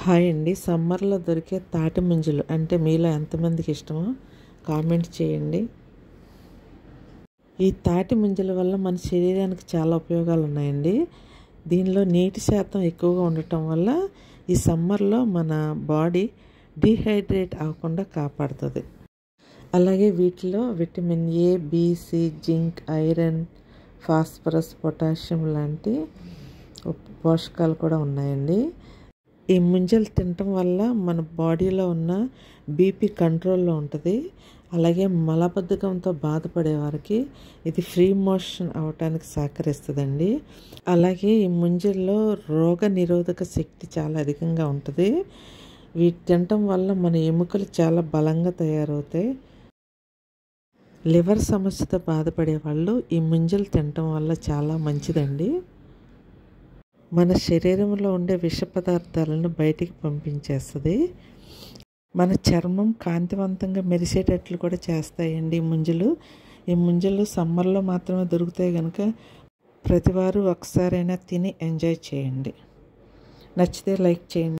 Hi అండి. సమ్మర్లో దొరికే తాటి ముంజలు అంటే మీలో ఎంతమందికి ఇష్టమో కామెంట్ చేయండి. ఈ తాటి ముంజల వల్ల మన శరీరానికి చాలా ఉపయోగాలు ఉన్నాయండి. దీనిలో నీటి శాతం ఎక్కువగా ఉండటం వల్ల ఈ సమ్మర్లో మన బాడీ డీహైడ్రేట్ అవ్వకుండా కాపాడుతుంది. అలాగే వీటిలో vitamin A, B, C, zinc, iron, phosphorus, potassium లాంటి పోషకాలు కూడా ఉన్నాయండి. ఈ ముంజలు తినటం వల్ల మన బాడీలో ఉన్న బీపీ కంట్రోల్లో ఉంటుంది. అలాగే మలబద్ధకంతో బాధపడే వారికి ఇది ఫ్రీ మోషన్ అవటానికి సహకరిస్తుందండి. అలాగే ఈ ముంజల్లో రోగ నిరోధక శక్తి చాలా అధికంగా ఉంటుంది. వీటి తినటం వల్ల మన ఎముకలు చాలా బలంగా తయారవుతాయి. లివర్ సమస్యతో బాధపడే వాళ్ళు ఈ ముంజలు తినటం వల్ల చాలా మంచిదండి. మన శరీరంలో ఉండే విష పదార్థాలను బయటికి పంపించేస్తుంది. మన చర్మం కాంతివంతంగా మెరిసేటట్లు కూడా చేస్తాయండి ఈ ముంజలు సమ్మర్లో మాత్రమే దొరుకుతాయి కనుక ప్రతివారు ఒకసారైనా తిని ఎంజాయ్ చేయండి. నచ్చితే లైక్ చేయండి.